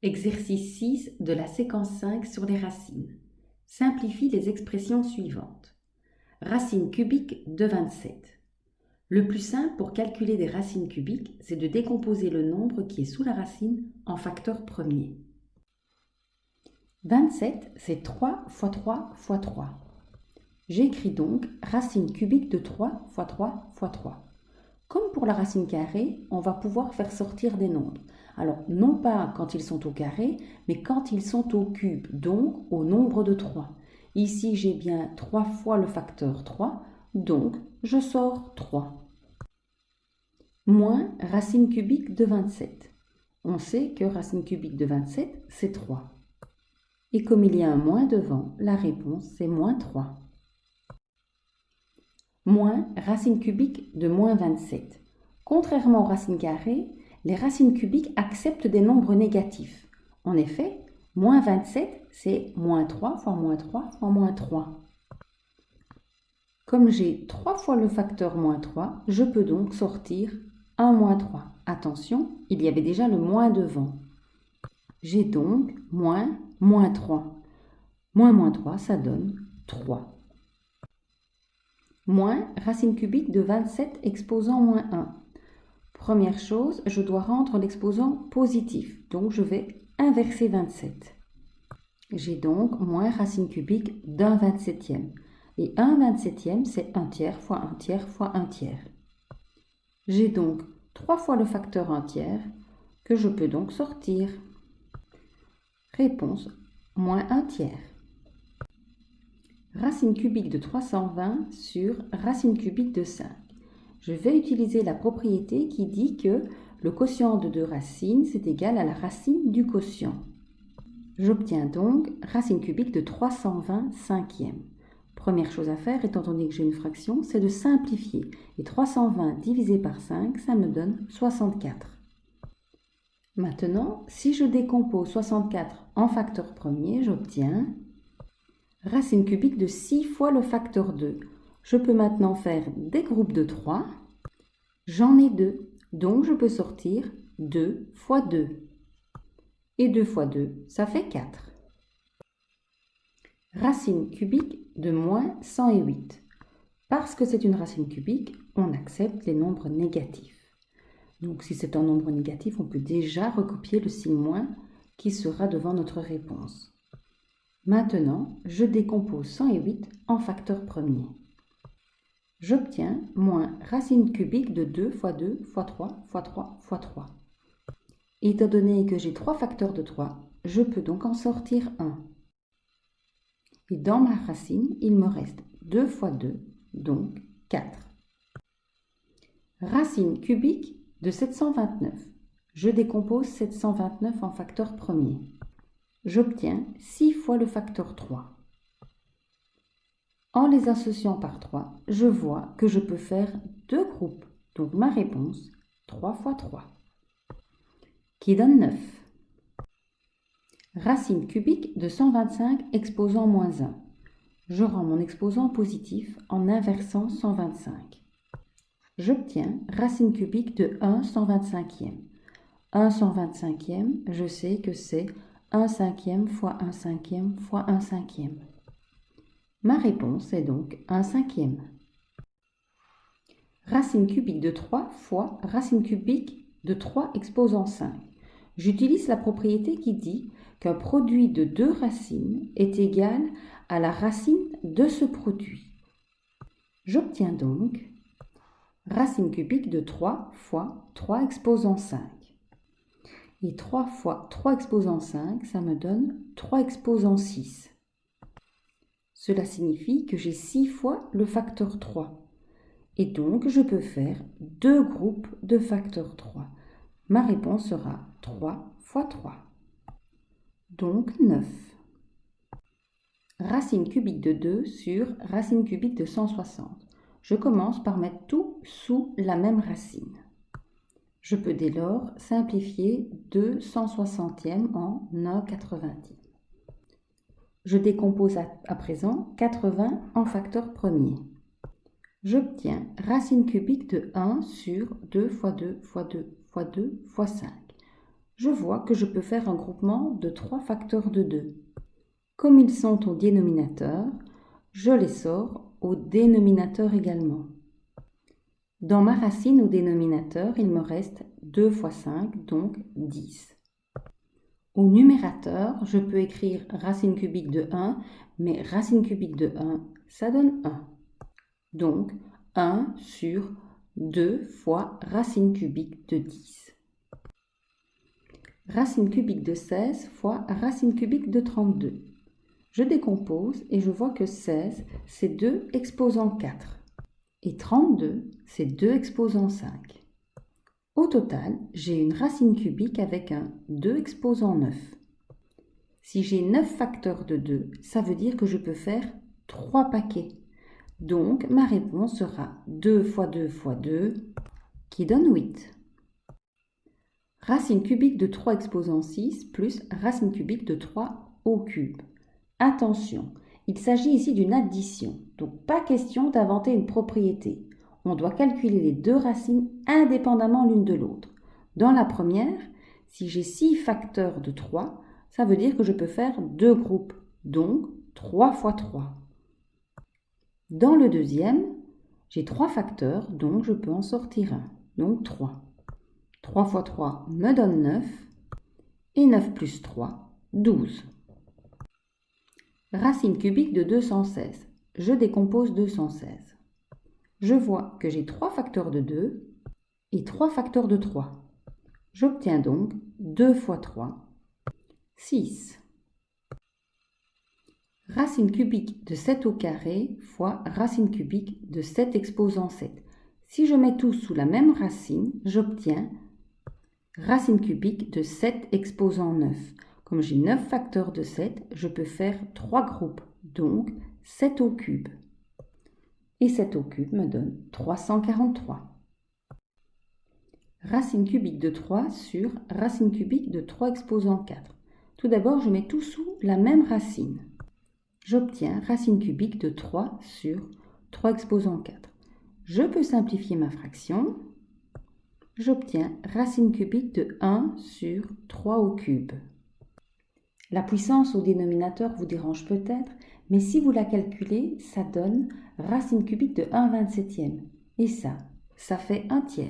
Exercice 6 de la séquence 5 sur les racines. Simplifie les expressions suivantes. Racine cubique de 27. Le plus simple pour calculer des racines cubiques, c'est de décomposer le nombre qui est sous la racine en facteurs premiers. 27, c'est 3 fois 3 fois 3. J'écris donc racine cubique de 3 fois 3 fois 3. Comme pour la racine carrée, on va pouvoir faire sortir des nombres. Alors, non pas quand ils sont au carré, mais quand ils sont au cube, donc au nombre de 3. Ici, j'ai bien 3 fois le facteur 3, donc je sors 3. Moins racine cubique de 27. On sait que racine cubique de 27, c'est 3. Et comme il y a un moins devant, la réponse, c'est moins 3. Moins racine cubique de moins 27. Contrairement aux racines carrées, les racines cubiques acceptent des nombres négatifs. En effet, moins 27, c'est moins 3 fois moins 3 fois moins 3. Comme j'ai 3 fois le facteur moins 3, je peux donc sortir 1 moins 3. Attention, il y avait déjà le moins devant. J'ai donc moins 3. Moins 3, ça donne 3. Moins racine cubique de 27 exposant moins 1. Première chose, je dois rendre l'exposant positif, donc je vais inverser 27. J'ai donc moins racine cubique d'un 27e. Et un 27e, c'est 1 tiers fois 1 tiers fois 1 tiers. J'ai donc 3 fois le facteur 1 tiers que je peux donc sortir. Réponse, moins 1 tiers. Racine cubique de 320 sur racine cubique de 5. Je vais utiliser la propriété qui dit que le quotient de deux racines, c'est égal à la racine du quotient. J'obtiens donc racine cubique de 320 cinquièmes. Première chose à faire, étant donné que j'ai une fraction, c'est de simplifier. Et 320 divisé par 5, ça me donne 64. Maintenant, si je décompose 64 en facteur premier, j'obtiens racine cubique de 6 fois le facteur 2. Je peux maintenant faire des groupes de 3. J'en ai 2, donc je peux sortir 2 fois 2. Et 2 fois 2, ça fait 4. Racine cubique de moins 108. Parce que c'est une racine cubique, on accepte les nombres négatifs. Donc si c'est un nombre négatif, on peut déjà recopier le signe moins qui sera devant notre réponse. Maintenant, je décompose 108 en facteur premier. J'obtiens moins racine cubique de 2 fois 2 fois 3 fois 3 fois 3. Étant donné que j'ai 3 facteurs de 3, je peux donc en sortir 1. Et dans ma racine, il me reste 2 fois 2, donc 4. Racine cubique de 729. Je décompose 729 en facteur premier. J'obtiens 6 fois le facteur 3. En les associant par 3, je vois que je peux faire deux groupes. Donc ma réponse, 3 fois 3, qui donne 9. Racine cubique de 125 exposant moins 1. Je rends mon exposant positif en inversant 125. J'obtiens racine cubique de 1 125e. 1 125e, je sais que c'est 1 cinquième fois 1 cinquième fois 1 cinquième. Ma réponse est donc 1 cinquième. Racine cubique de 3 fois racine cubique de 3 exposant 5. J'utilise la propriété qui dit qu'un produit de deux racines est égal à la racine de ce produit. J'obtiens donc racine cubique de 3 fois 3 exposant 5. Et 3 fois 3 exposant 5, ça me donne 3 exposant 6. Cela signifie que j'ai 6 fois le facteur 3. Et donc, je peux faire deux groupes de facteur 3. Ma réponse sera 3 fois 3. Donc 9. Racine cubique de 2 sur racine cubique de 160. Je commence par mettre tout sous la même racine. Je peux dès lors simplifier 2 160e en 1 80e. Je décompose à présent 80 en facteur premier. J'obtiens racine cubique de 1 sur 2 fois 2 fois 2 fois 2 fois 5. je vois que je peux faire un groupement de 3 facteurs de 2. Comme ils sont au dénominateur, je les sors au dénominateur également. Dans ma racine au dénominateur, il me reste 2 fois 5, donc 10. Au numérateur, je peux écrire racine cubique de 1, mais racine cubique de 1, ça donne 1. Donc, 1 sur 2 fois racine cubique de 10. Racine cubique de 16 fois racine cubique de 32. Je décompose et je vois que 16, c'est 2 exposant 4. Et 32, c'est 2 exposant 5. Au total, j'ai une racine cubique avec un 2 exposant 9. Si j'ai 9 facteurs de 2, ça veut dire que je peux faire 3 paquets. Donc, ma réponse sera 2 fois 2 fois 2, qui donne 8. Racine cubique de 3 exposant 6 plus racine cubique de 3 au cube. Attention, il s'agit ici d'une addition, donc pas question d'inventer une propriété. On doit calculer les deux racines indépendamment l'une de l'autre. Dans la première, si j'ai 6 facteurs de 3, ça veut dire que je peux faire 2 groupes, donc 3 fois 3. Dans le deuxième, j'ai 3 facteurs, donc je peux en sortir un, donc 3. 3 fois 3 me donne 9, et 9 plus 3, 12. Racine cubique de 216. Je décompose 216. Je vois que j'ai 3 facteurs de 2 et 3 facteurs de 3. J'obtiens donc 2 fois 3, 6. Racine cubique de 7 au carré fois racine cubique de 7 exposant 7. Si je mets tout sous la même racine, j'obtiens racine cubique de 7 exposant 9. Comme j'ai 9 facteurs de 7, je peux faire 3 groupes, donc 7 au cube. Et 7 au cube me donne 343. Racine cubique de 3 sur racine cubique de 3 exposant 4. Tout d'abord, je mets tout sous la même racine. J'obtiens racine cubique de 3 sur 3 exposant 4. Je peux simplifier ma fraction. J'obtiens racine cubique de 1 sur 3 au cube. La puissance au dénominateur vous dérange peut-être, mais si vous la calculez, ça donne racine cubique de 1/27e. Et ça fait 1 tiers.